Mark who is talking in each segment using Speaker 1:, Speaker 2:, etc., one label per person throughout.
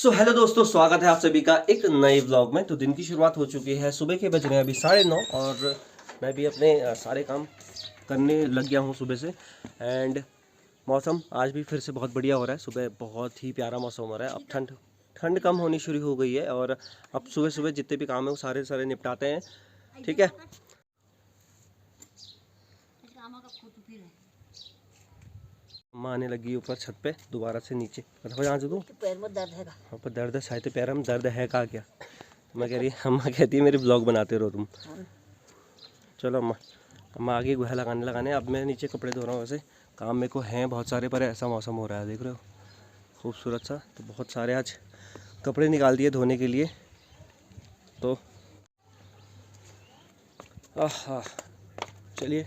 Speaker 1: Hello दोस्तों, स्वागत है आप सभी का एक नए व्लॉग में। तो दिन की शुरुआत हो चुकी है, सुबह के बज रहे हैं अभी 9:30 और मैं भी अपने सारे काम करने लग गया हूँ सुबह से। एंड मौसम आज भी फिर से बहुत बढ़िया हो रहा है। सुबह बहुत ही प्यारा मौसम हो रहा है। अब ठंड ठंड कम होनी शुरू हो गई है और अब सुबह सुबह जितने भी काम है वो सारे सारे निपटाते हैं। ठीक है, अम्मा आने लगी ऊपर छत पे दोबारा से नीचे। मतलब यहाँ से दूँ
Speaker 2: पैर में दर्द है।
Speaker 1: वहाँ पर दर्द है, शायद पैर में दर्द है का क्या। मैं कह रही अम्मा कहती है मेरी ब्लॉग बनाते रहो तुम। चलो अम्मा अम्मा आगे गुहा लगाने। अब मैं नीचे कपड़े धो रहा हूँ। वैसे काम मेरे को हैं बहुत सारे, पर ऐसा मौसम हो रहा है, देख रहे हो, खूबसूरत सा। तो बहुत सारे आज कपड़े निकाल दिए धोने के लिए। तो आहा, चलिए।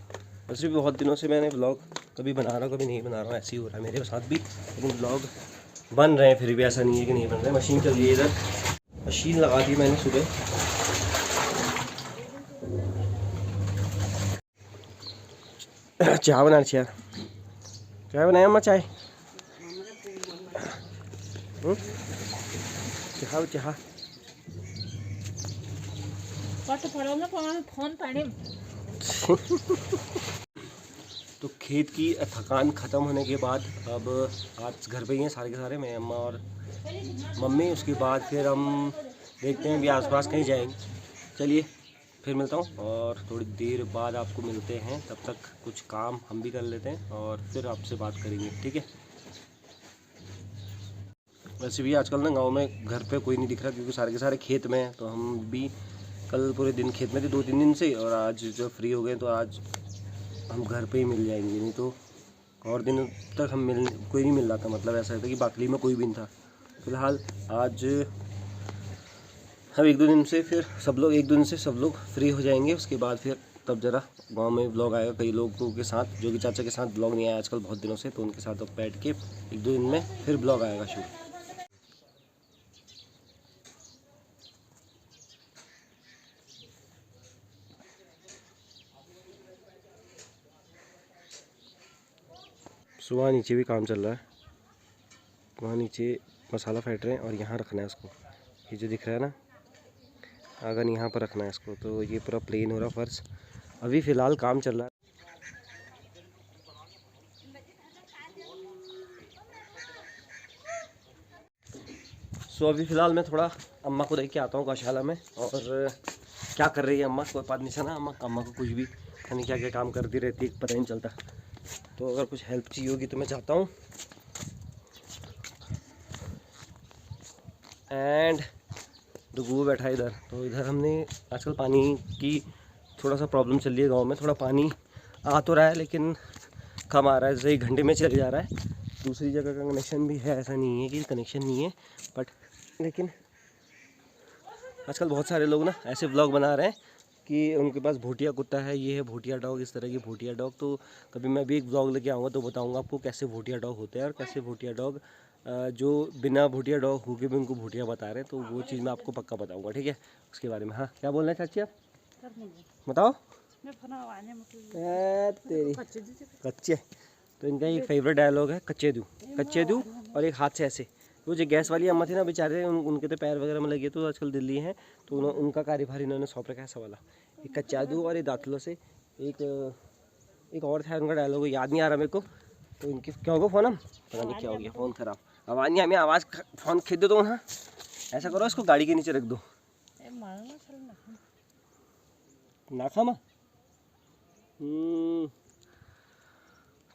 Speaker 1: वैसे भी बहुत दिनों से मैंने ब्लॉग कभी बना रहा हूँ कभी नहीं बना रहा हूँ, ऐसे ही हो रहा है मेरे साथ भी। लेकिन ब्लॉग बन रहे हैं, फिर भी ऐसा नहीं है कि नहीं बन रहे। मशीन चल रही है, इधर मशीन लगा दी मैंने सुबह। चाय बनानी चाहिए। चाय बनाए अम्मा? चाय चाह चाह तो खेत की थकान ख़त्म होने के बाद अब आज घर पे ही हैं सारे के सारे, मैं अम्मा और मम्मी। उसके बाद फिर हम देखते हैं भी आसपास कहीं जाएंगे। चलिए फिर मिलता हूँ और थोड़ी देर बाद आपको मिलते हैं। तब तक कुछ काम हम भी कर लेते हैं और फिर आपसे बात करेंगे, ठीक है। वैसे भी आजकल ना गांव में घर पे कोई नहीं दिख रहा क्योंकि सारे के सारे खेत में हैं। तो हम भी कल पूरे दिन खेत में थे 2-3 दिन से, और आज जो फ्री हो गए तो आज हम घर पे ही मिल जाएंगे। नहीं तो और दिनों तक हम कोई नहीं मिल रहा था। मतलब ऐसा था कि बाकली में कोई भी नहीं था। फिलहाल आज हम एक दो दिन से सब लोग फ्री हो जाएंगे। उसके बाद फिर तब ज़रा गांव में ब्लॉग आएगा कई लोगों के साथ। जो कि चाचा के साथ ब्लॉग नहीं आया आजकल बहुत दिनों से, तो उनके साथ अब बैठ के 1-2 दिन में फिर ब्लॉग आएगा शुरू। सुबह नीचे भी काम चल रहा है। वहाँ नीचे मसाला फेंट रहे हैं और यहाँ रखना है उसको। ये जो दिख रहा है ना, अगर यहाँ पर रखना है इसको, तो ये पूरा प्लेन हो रहा फर्श। अभी फ़िलहाल काम चल रहा है। अभी फ़िलहाल मैं थोड़ा अम्मा को देख के आता हूँ गौशाला में। और क्या कर रही है अम्मा, कोई बात नहीं चला। अम्मा को कुछ भी यानी क्या क्या काम करती रहती है, पता नहीं चलता। तो अगर कुछ हेल्प चाहिए होगी तो मैं चाहता हूँ। एंड डुगू बैठा है इधर। तो इधर हमने आजकल पानी की थोड़ा सा प्रॉब्लम चल रही है गांव में। थोड़ा पानी आ तो रहा है लेकिन कम आ रहा है, जैसे 1 घंटे में चले जा रहा है। दूसरी जगह का कनेक्शन भी है, ऐसा नहीं है कि कनेक्शन नहीं है, बट लेकिन आजकल बहुत सारे लोग ना ऐसे व्लॉग बना रहे हैं कि उनके पास भूटिया कुत्ता है, ये है भूटिया डॉग, इस तरह की भूटिया डॉग। तो कभी मैं भी एक व्लॉग लेके आऊँगा तो बताऊँगा आपको कैसे भूटिया डॉग होते हैं और कैसे भूटिया डॉग जो बिना भूटिया डॉग होके भी उनको भूटिया बता रहे हैं। तो वो चीज़ मैं आपको पक्का बताऊँगा, ठीक है, उसके बारे में। हाँ, क्या बोल रहे हैं चाची आप, बताओ। तेरी कच्चे। तो इनका एक फेवरेट डायलॉग है, कच्चे दूँ और एक हाथ से ऐसे। वो जो गैस वाली अम्मा थी ना बेचारे, उनके तो पैर वगैरह में लगे, तो आजकल दिल्ली हैं तो उनका कार्यभार इन्होंने सौंप रखा है ऐसा वाला। एक कच्चा दूँ और एक दांतलों से। एक और था उनका डायलॉग, याद नहीं आ रहा मेरे को। तो इनके क्या होगा फ़ोन, हम पता नहीं क्या हो गया, फ़ोन ख़राब, आवाज़ नहीं, हमें आवाज़ फ़ोन खींच दो। हाँ ऐसा करो, इसको गाड़ी के नीचे रख दो। नाखा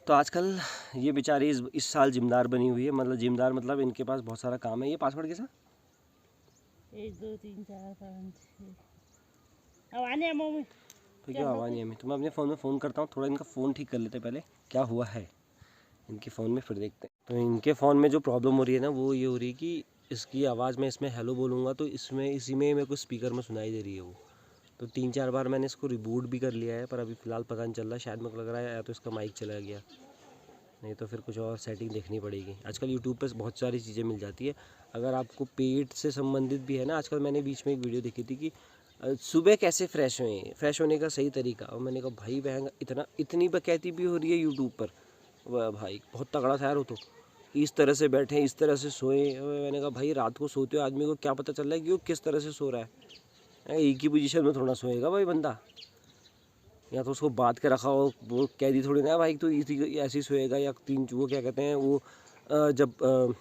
Speaker 1: तो आजकल ये बेचारी इस साल जिम्मेदार बनी हुई है। मतलब जिम्मेदार मतलब इनके पास बहुत सारा काम है। ये पासवर्ड कैसा?
Speaker 2: 1 2 3 4 5 6 आवाज़ है मम्मी।
Speaker 1: तो क्या आवाज़ नहीं है? तो मैं अपने फ़ोन में फ़ोन करता हूँ, थोड़ा इनका फ़ोन ठीक कर लेते हैं पहले, क्या हुआ है इनके फ़ोन में, फिर देखते हैं। तो इनके फ़ोन में जो प्रॉब्लम हो रही है ना, वो ये हो रही है कि इसकी आवाज़ मैं इसमें हेलो बोलूँगा तो इसी में मेरे को स्पीकर में सुनाई दे रही है वो। तो 3-4 बार मैंने इसको रिबूट भी कर लिया है, पर अभी फ़िलहाल पता नहीं चल रहा। शायद मेरे को लग रहा है या तो इसका माइक चला गया, नहीं तो फिर कुछ और सेटिंग देखनी पड़ेगी। आजकल यूट्यूब पे बहुत सारी चीज़ें मिल जाती है। अगर आपको पेट से संबंधित भी है ना, आजकल मैंने बीच में एक वीडियो देखी थी कि सुबह कैसे फ्रेश होने का सही तरीका। और मैंने कहा भाई बहन इतनी बकैती भी हो रही है यूट्यूब पर, वह भाई बहुत तगड़ा था यार वो तो। इस तरह से बैठे, इस तरह से सोए। मैंने कहा भाई रात को सोते हो आदमी को क्या पता चल रहा है कि वो किस तरह से सो रहा है। एक ही पोजीशन में थोड़ा सोएगा भाई बंदा, या तो उसको बांध के रखा हो, वो कैदी थोड़ी ना है भाई तो ऐसे ही सोएगा। या तीन वो क्या कहते हैं वो जब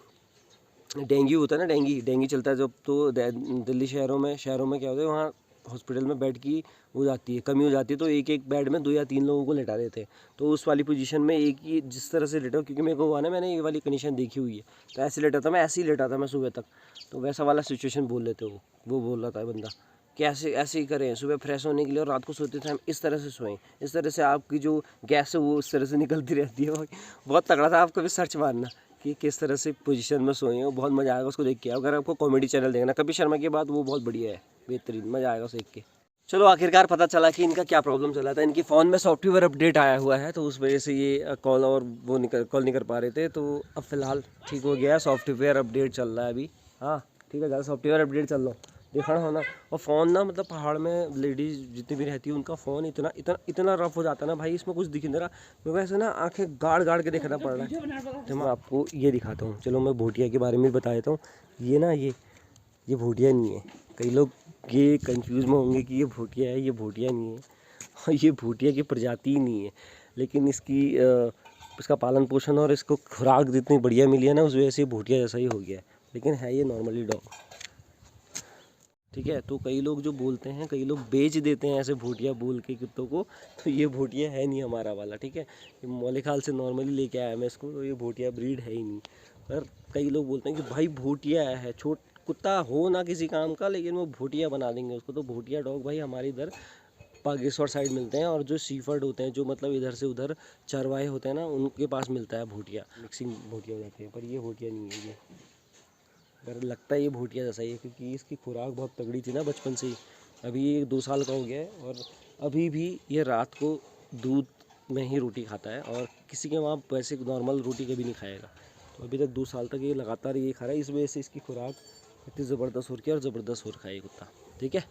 Speaker 1: डेंगू होता है ना, डेंगू चलता है जब, तो दिल्ली शहरों में क्या होता है वहाँ हॉस्पिटल में बेड की हो जाती है, कमी हो जाती है, तो एक एक बेड में 2 या 3 लोगों को लेटा देते हैं। तो उस वाली पोजीशन में एक ही जिस तरह से लेटा, क्योंकि मेरे को हुआ ना, मैंने ये वाली कंडीशन देखी हुई है, तो ऐसे लेटा था मैं, ऐसे ही लेटा था मैं सुबह तक। तो वैसा वाला सिचुएशन बोल लेते वो बोल रहा था बंदा कि ऐसे ही करें सुबह फ्रेश होने के लिए, और रात को सोते टाइम इस तरह से सोएं, इस तरह से आपकी जो गैस है वो उस तरह से निकलती रहती है। बहुत तगड़ा था, आप कभी सर्च मारना कि किस तरह से पोजीशन में सोए हो, बहुत मज़ा आएगा उसको देख के। अगर आपको कॉमेडी चैनल देखना कपिल शर्मा के बाद, वो बहुत बढ़िया है, बेहतरीन, मज़ा आएगा उसे देख के। चलो आखिरकार पता चला कि इनका क्या प्रॉब्लम चला था। इनकी फ़ोन में सॉफ्टवेयर अपडेट आया हुआ है, तो उस वजह से ये कॉल और वो कॉल नहीं कर पा रहे थे। तो अब फ़िलहाल ठीक हो गया है, सॉफ्टवेयर अपडेट चल रहा है अभी। हाँ ठीक है, ज़्यादा सॉफ्टवेयर अपडेट चल रहा देखा ना होना। और फ़ोन ना मतलब पहाड़ में लेडीज़ जितनी भी रहती है उनका फ़ोन इतना रफ हो जाता है ना भाई, इसमें कुछ दिख नहीं रहा। मेरे को ऐसे ना आंखें गाड़ के देखना पड़ रहा है। तो मैं आपको ये दिखाता हूँ, चलो मैं भोटिया के बारे में बता देता हूँ। ये ना ये भोटिया नहीं है, कई लोग ये कंफ्यूज में होंगे कि ये भोटिया है, ये भोटिया नहीं है। और ये भोटिया की प्रजाति ही नहीं है, लेकिन इसका पालन पोषण और इसको खुराक जितनी बढ़िया मिली है ना, उस वजह से भोटिया जैसा ही हो गया है, लेकिन है ये नॉर्मली डॉग। ठीक है, तो कई लोग जो बोलते हैं, कई लोग बेच देते हैं ऐसे भोटिया बोल के कुत्तों को, तो ये भोटिया है नहीं हमारा वाला। ठीक है, मौले खाल से नॉर्मली लेके आया मैं इसको, तो ये भोटिया ब्रीड है ही नहीं। पर कई लोग बोलते हैं कि भाई भोटिया है, कुत्ता हो ना किसी काम का, लेकिन वो भोटिया बना देंगे उसको। तो भोटिया डॉग भाई हमारे इधर बागेश्वर साइड मिलते हैं, और जो सीफर्ड होते हैं, जो मतलब इधर से उधर चरवाहे होते हैं ना, उनके पास मिलता है भोटिया, मिक्सिंग भोटिया हो जाती है। पर ये भोटिया नहीं है, ये अगर लगता है ये भोटिया जैसा ही है, क्योंकि इसकी खुराक बहुत तगड़ी थी ना बचपन से ही। अभी 2 साल का हो गया है, और अभी भी ये रात को दूध में ही रोटी खाता है, और किसी के वहाँ वैसे नॉर्मल रोटी कभी नहीं खाएगा। तो अभी तक 2 साल तक ये लगातार ये खा रहा है, इस वजह से इसकी खुराक इतनी ज़बरदस्त हो रही है, और ज़बरदस्त हो रखा है ये कुत्ता। ठीक है,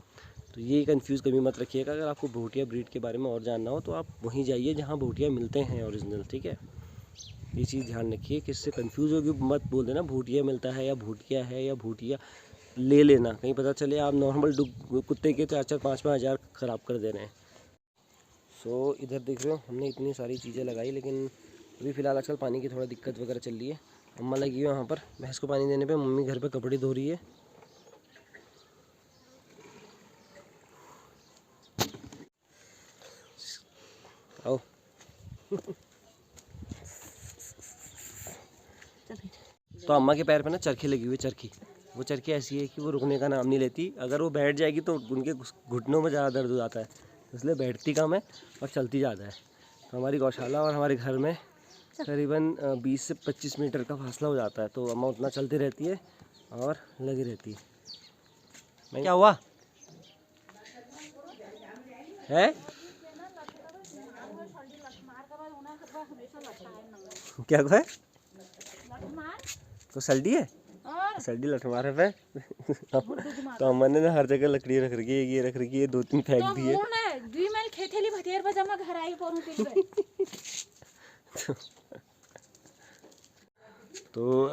Speaker 1: तो ये कंफ्यूज कभी मत रखिएगा। अगर आपको भोटिया ब्रीड के बारे में और जानना हो तो आप वहीं जाइए जहाँ भोटिया मिलते हैं ओरिजिनल। ठीक है, ये चीज़ ध्यान रखिए कि इससे कंफ्यूज होगी मत बोल देना भोटिया मिलता है या भोटिया है या भोटिया ले लेना, कहीं पता चले आप नॉर्मल कुत्ते के 4-4, 5-5 हज़ार ख़राब कर दे रहे हैं। सो इधर देख रहे हो हमने इतनी सारी चीज़ें लगाई, लेकिन अभी फ़िलहाल आजकल पानी की थोड़ा दिक्कत वगैरह चल रही है। अम्मा लगी हुई है वहाँ पर भैंस को पानी देने पे, मम्मी घर पे कपड़े धो रही है। आओ तो अम्मा के पैर पे ना चरखी लगी हुई है, चरखी। वो चरखी ऐसी है कि वो रुकने का नाम नहीं लेती। अगर वो बैठ जाएगी तो उनके घुटनों में ज़्यादा दर्द हो जाता है, इसलिए बैठती कम है और चलती ज़्यादा है। तो हमारी गौशाला और हमारे घर में करीबन 20 से 25 मीटर का फासला हो जाता है, तो अम्मा उतना चलती रहती है और लगी रहती है। मैं क्या हुआ है, क्या है तो सल्टी है, सल्टी लठमार है पे। तो अम्मा ने ना हर जगह लकड़ी रख रखी है, ये रख रखी है, 2-3 फेंक दी है। तो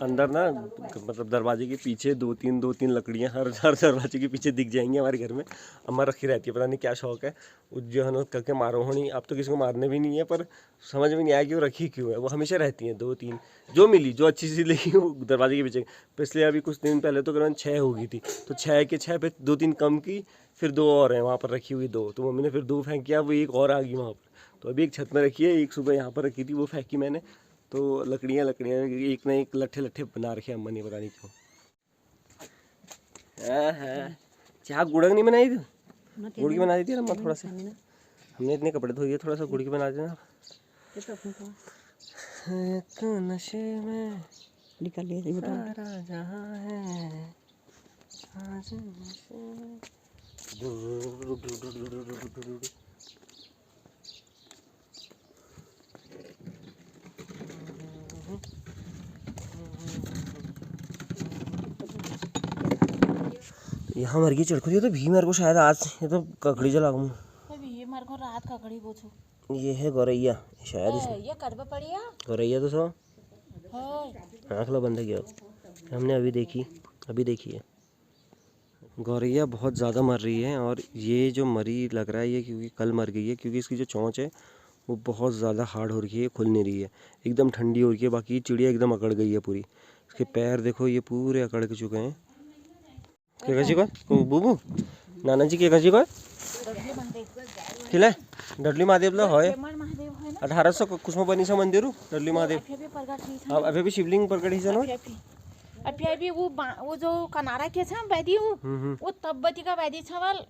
Speaker 1: अंदर ना मतलब दरवाजे के पीछे 2-3 लकड़ियाँ हर दरवाजे के पीछे दिख जाएंगी हमारे घर में। अम्मा रखी रहती है, पता नहीं क्या शौक है जो करके मारो हो नहीं। अब तो किसी को मारने भी नहीं है, पर समझ में नहीं आया कि वो रखी क्यों है। वो हमेशा रहती हैं 2-3 जो मिली, जो अच्छी सी लगी वो दरवाजे के पीछे। पिछले अभी कुछ दिन पहले तो करीबन 6 हो गई थी, तो 6 के 6 पे 2-3 कम की, फिर 2 और हैं वहाँ पर रखी हुई 2। तो मम्मी ने फिर 2 फेंक किया, वो एक और आ गई वहाँ पर। तो अभी एक छत में रखी है, एक सुबह यहाँ पर रखी थी, वो फेंकी मैंने। तो लकड़ियाँ एक ना एक लट्ठे बना रखे अम्मा ने, पता नहीं क्यों। चाह गुड़ नहीं बनाई थी, गुड़ की बना दी थी अम्मा थोड़ा सा। हमने इतने कपड़े धोए, थोड़ा सा गुड़ की बना देना। नशे में निकल सारा जहां है आज यहाँ मर गई चढ़खुली। तो भी मेरे को शायद आज ये तो ककड़ी जला
Speaker 2: ये मेरे को रात ककड़ी पूछो।
Speaker 1: ये है गौरैया शायद,
Speaker 2: ये करबा पड़िया
Speaker 1: गौरैया तो सो आँख लो बंद है क्या? हमने अभी देखी है गौरैया बहुत ज़्यादा मर रही है। और ये जो मरी लग रहा है ये क्योंकि कल मर गई है, क्योंकि इसकी जो चोंच है वो बहुत ज़्यादा हार्ड हो रही है, खुल नहीं रही है, एकदम ठंडी हो रही है। बाकी चिड़िया एकदम अकड़ गई है पूरी, इसके पैर देखो ये पूरे अकड़ के चुके हैं। क्या कची को बूबू नाना जी क्या कची को खिलाए डडली महादेव है 1800 कुछ बनी मंदिर डडली महादेव अभी भी शिवलिंग प्रकट ही
Speaker 2: अभी भी वो जो कनारा के छ बैदी वो तब्बती का बैदी छ वाल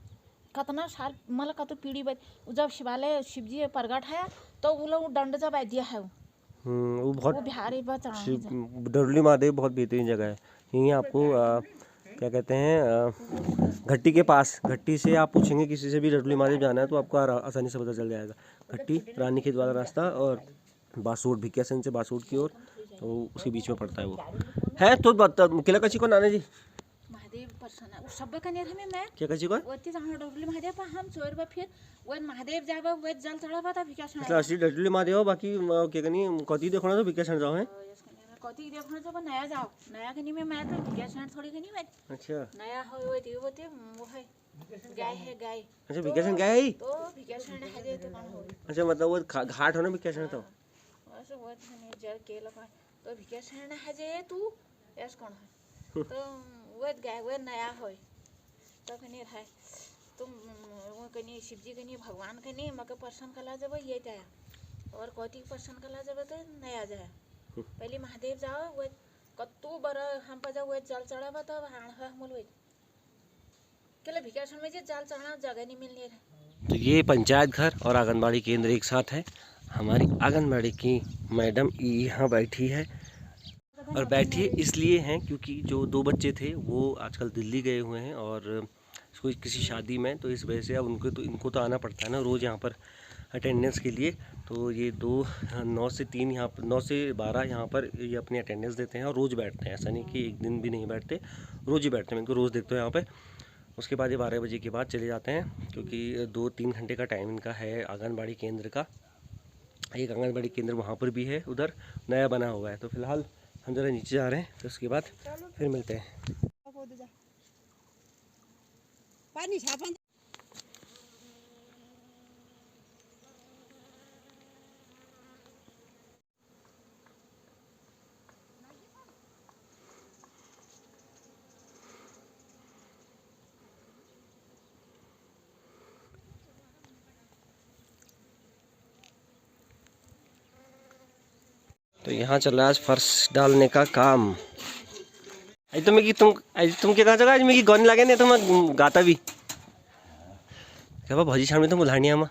Speaker 2: कतना साल मतलब कतो पीढ़ी बाद जब शिवालय शिवजी प्रकट है तो वो लोग दंड जब बैदिया है
Speaker 1: वो बहुत
Speaker 2: बिहारी बचा
Speaker 1: डडली महादेव बहुत बेहतरीन जगह है। यहीं आपको क्या कहते हैं घट्टी के पास, घट्टी से आप पूछेंगे किसी से भी डडली महादेव जाना है तो आपको आसानी से पता चल जाएगा। घट्टी रानी खेत वाला रास्ता और बासूट भिकियासन से बासूट की ओर तो उसके बीच में पड़ता है वो है। तो किला कची को नाना जी
Speaker 2: महादेव पर्सन वो सब का नहीं मैं
Speaker 1: क्या कची को
Speaker 2: वती जहां डडली महादेव पर हम चोरबा फिर वो महादेव जाबा वो जल चढ़ाबा था भिकियासन
Speaker 1: मतलब असली डडली महादेव बाकी क्या कनी कति देखो ना तो भिकियासन जाओ है
Speaker 2: कति देखो तो नया जाओ नया कनी में मैं तो भिकियासन थोड़ी कनी मैं
Speaker 1: अच्छा
Speaker 2: नया हो वो है गाय है गाय।
Speaker 1: अच्छा भिकियासन गाय है
Speaker 2: तो भिकियासन है जे तो कौन हो
Speaker 1: अच्छा मतलब वो घाट होना भिकियासन तो
Speaker 2: ऐसे वो ने जल के लगा तो भिकियासन है जे तू ऐस कौन है तो वो गाय वो नया हो तो कनी है तुम वो कनी शिवजी कनी भगवान कनी मके पर्सन कला जब ये जाया और कति पर्सन कला जब तो नया जाया पहले महादेव जाओ वो कत्तू बर हम पर वो जल चढ़ावा तो हाण हमल वो केले भिकियासन में जे जल चढ़ा जगह नहीं मिलने है।
Speaker 1: तो ये पंचायत घर और आंगनबाड़ी केंद्र एक साथ है। हमारी आंगनबाड़ी की मैडम यहाँ बैठी है और बैठी इसलिए हैं क्योंकि जो 2 बच्चे थे वो आजकल दिल्ली गए हुए हैं और कोई किसी शादी में, तो इस वजह से अब इनको तो आना पड़ता है ना रोज़ यहाँ पर अटेंडेंस के लिए। तो ये 9 से 3 यहाँ पर 9 से 12 यहाँ पर ये अपनी अटेंडेंस देते हैं और रोज़ बैठते हैं। ऐसा नहीं कि एक दिन भी नहीं बैठते, रोज़ ही बैठते हैं। मैं इनको रोज़ देखता हूँ यहाँ पे। उसके बाद ये 12 बजे के बाद चले जाते हैं क्योंकि 2-3 घंटे का टाइम इनका है आंगनबाड़ी केंद्र का। एक आंगनबाड़ी केंद्र वहाँ पर भी है, उधर नया बना हुआ है। तो फिलहाल हम जरा नीचे जा रहे हैं, फिर उसके बाद फिर मिलते हैं। तो यहाँ चल रहा है आज फर्श डालने का काम। आज तो मैं तुम क्या जगह आज मैं गौन लगे नहीं तो मैं गाता भी क्या भौजी छाड़ में तो बुलानी हम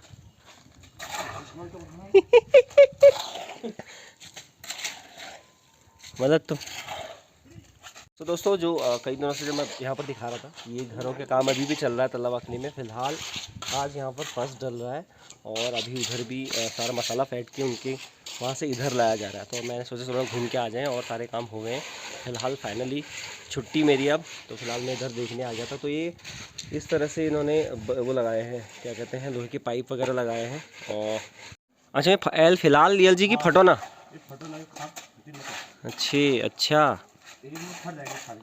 Speaker 1: मदद तो दोस्तों जो कई दिनों से जो मैं यहाँ पर दिखा रहा था ये घरों के काम अभी भी चल रहा है तलावाखनी में। फ़िलहाल आज यहाँ पर फर्श डल रहा है और अभी उधर भी सारा मसाला फेंट के उनके वहाँ से इधर लाया जा रहा है। तो मैंने सोचा थोड़ा घूम के आ जाएं और सारे काम हो गए हैं। फ़िलहाल फाइनली छुट्टी मेरी अब, तो फिलहाल मैं इधर देखने आ गया था। तो ये इस तरह से इन्होंने वो लगाए हैं, क्या कहते हैं, लोहे के पाइप वगैरह लगाए हैं। और अच्छा मैं फ़िलहाल एल जी की फटो ना अच्छा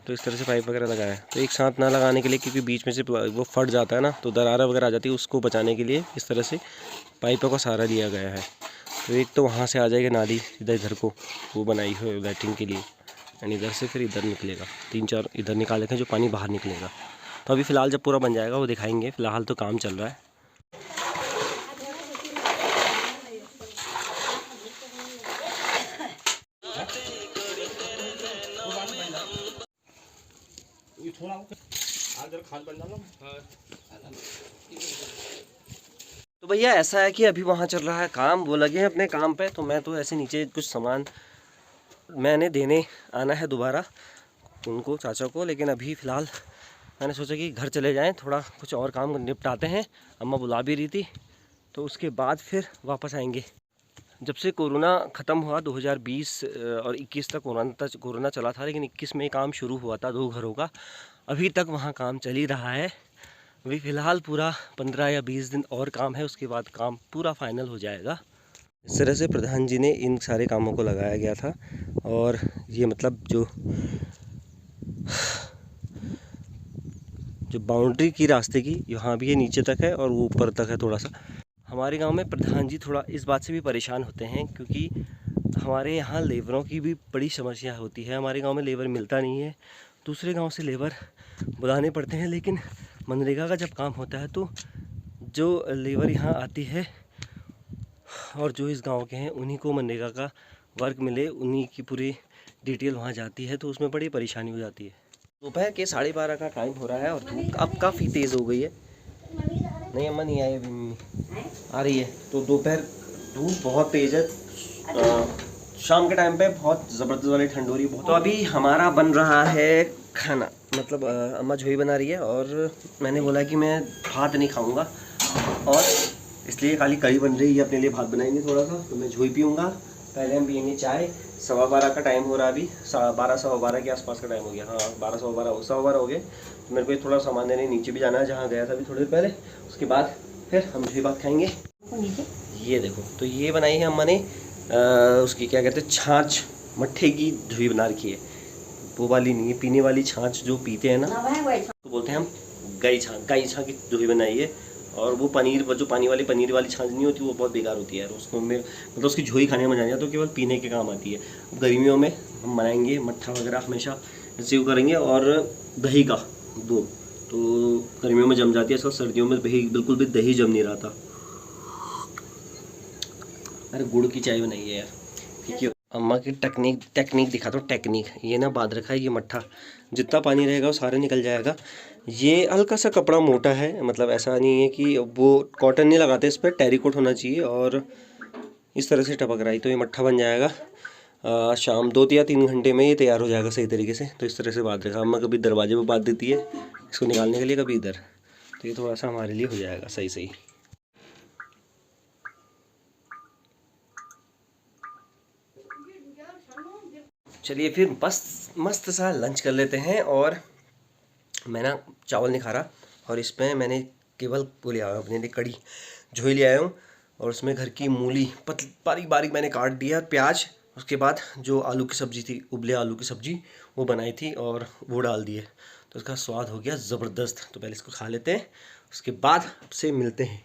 Speaker 1: तो इस तरह से पाइप वगैरह लगाया है। तो एक साथ ना लगाने के लिए क्योंकि बीच में से वो फट जाता है ना तो दरार वगैरह आ जाती है, उसको बचाने के लिए इस तरह से पाइपों का सहारा दिया गया है। तो एक तो वहाँ से आ जाएगा नाली सीधा इधर को वो बनाई हुई लैट्रिन के लिए एंड इधर से फिर इधर निकलेगा, 3-4 इधर निकाले थे जो पानी बाहर निकलेगा। तो अभी फ़िलहाल जब पूरा बन जाएगा वो दिखाएंगे, फ़िलहाल तो काम चल रहा है। तो भैया ऐसा है कि अभी वहाँ चल रहा है काम, वो लगे हैं अपने काम पे। तो मैं तो ऐसे नीचे कुछ सामान मैंने देने आना है दोबारा उनको, चाचा को। लेकिन अभी फ़िलहाल मैंने सोचा कि घर चले जाएं, थोड़ा कुछ और काम निपटाते हैं। अम्मा बुला भी रही थी तो उसके बाद फिर वापस आएंगे। जब से कोरोना ख़त्म हुआ 2020 और 21 तक कोरोना चला था, लेकिन 21 में काम शुरू हुआ था 2 घरों का। अभी तक वहाँ काम चल ही रहा है। अभी फ़िलहाल पूरा 15 या 20 दिन और काम है, उसके बाद काम पूरा फाइनल हो जाएगा। इस तरह से प्रधान जी ने इन सारे कामों को लगाया गया था। और ये मतलब जो बाउंड्री की रास्ते की यहाँ भी ये नीचे तक है और वो ऊपर तक है थोड़ा सा। हमारे गांव में प्रधान जी थोड़ा इस बात से भी परेशान होते हैं क्योंकि हमारे यहाँ लेबरों की भी बड़ी समस्या होती है। हमारे गांव में लेबर मिलता नहीं है, दूसरे गांव से लेबर बुलाने पड़ते हैं। लेकिन मनरेगा का जब काम होता है तो जो लेबर यहाँ आती है और जो इस गांव के हैं उन्हीं को मनरेगा का वर्क मिले, उन्हीं की पूरी डिटेल वहाँ जाती है, तो उसमें बड़ी परेशानी हो जाती है। दोपहर के 12:30 का टाइम हो रहा है और धूप अब काफ़ी तेज़ हो गई है। नहीं अम्मा नहीं आई, अभी मम्मी आ रही है। तो दोपहर धूप बहुत तेज़ है, शाम के टाइम पे बहुत ज़बरदस्त वाली ठंड हो रही है बहुत। तो अभी हमारा बन रहा है खाना, मतलब अम्मा झोई बना रही है और मैंने बोला कि मैं भात नहीं खाऊंगा और इसलिए खाली कढ़ी बन रही है। अपने लिए भात बनाएंगे थोड़ा सा, तो मैं झोई पीऊँगा। पहले हम पियेंगे चाय। 12:15 का टाइम हो रहा है अभी, 12:15 के आसपास का टाइम हो गया। हाँ 12:15 हो गए। तो मेरे को थोड़ा सामान देने नीचे भी जाना है जहाँ गया था अभी थोड़ी देर पहले। उसके बाद फिर हम झोई भात खाएंगे। ये देखो, तो ये बनाई है अम्मा ने उसकी क्या कहते हैं छाछ, मट्ठे की झोई बना रखी है। वो वाली नहीं है, पीने वाली छाछ जो पीते हैं ना, तो बोलते हैं हम गाई छाछ की झोई बनाई है। और वो पनीर, वो जो पानी वाली पनीर वाली छाछ नहीं होती, वो बहुत बेकार होती है यार। उसको में मतलब उसकी झोई खाने में मजा नहीं आता, तो केवल पीने के काम आती है। गर्मियों में हम बनाएंगे मट्ठा वगैरह हमेशा रिसीव करेंगे और दही का दूध, तो गर्मियों में जम जाती है। इसका सर्दियों में दही बिल्कुल भी दही जम नहीं रहा था। अरे गुड़ की चाय बनाई है यार, क्योंकि अम्मा की टेक्निक दिखा दो। टेक्निक ये ना बांध रखा है ये मट्ठा, जितना पानी रहेगा वो सारा निकल जाएगा। ये हल्का सा कपड़ा मोटा है, मतलब ऐसा नहीं है कि वो कॉटन नहीं लगाते इस पर, टेरिकोट होना चाहिए। और इस तरह से टपक रहा है तो ये मट्ठा बन जाएगा। शाम 2 या 3 घंटे में ये तैयार हो जाएगा सही तरीके से। तो इस तरह से बांध रखा अम्मा, कभी दरवाजे पर बांध देती है इसको निकालने के लिए, कभी इधर। तो ये थोड़ा सा हमारे लिए हो जाएगा सही। चलिए फिर बस मस्त सा लंच कर लेते हैं। और मैं ना चावल नहीं खा रहा, और इसमें मैंने केवल वो ले आया अपने लिए कड़ी झोई ले आया हूँ। और उसमें घर की मूली बारीक बारीक मैंने काट दिया, प्याज, उसके बाद जो आलू की सब्ज़ी थी, उबले आलू की सब्ज़ी वो बनाई थी और वो डाल दिए। तो इसका स्वाद हो गया ज़बरदस्त। तो पहले इसको खा लेते हैं, उसके बाद आपसे मिलते हैं।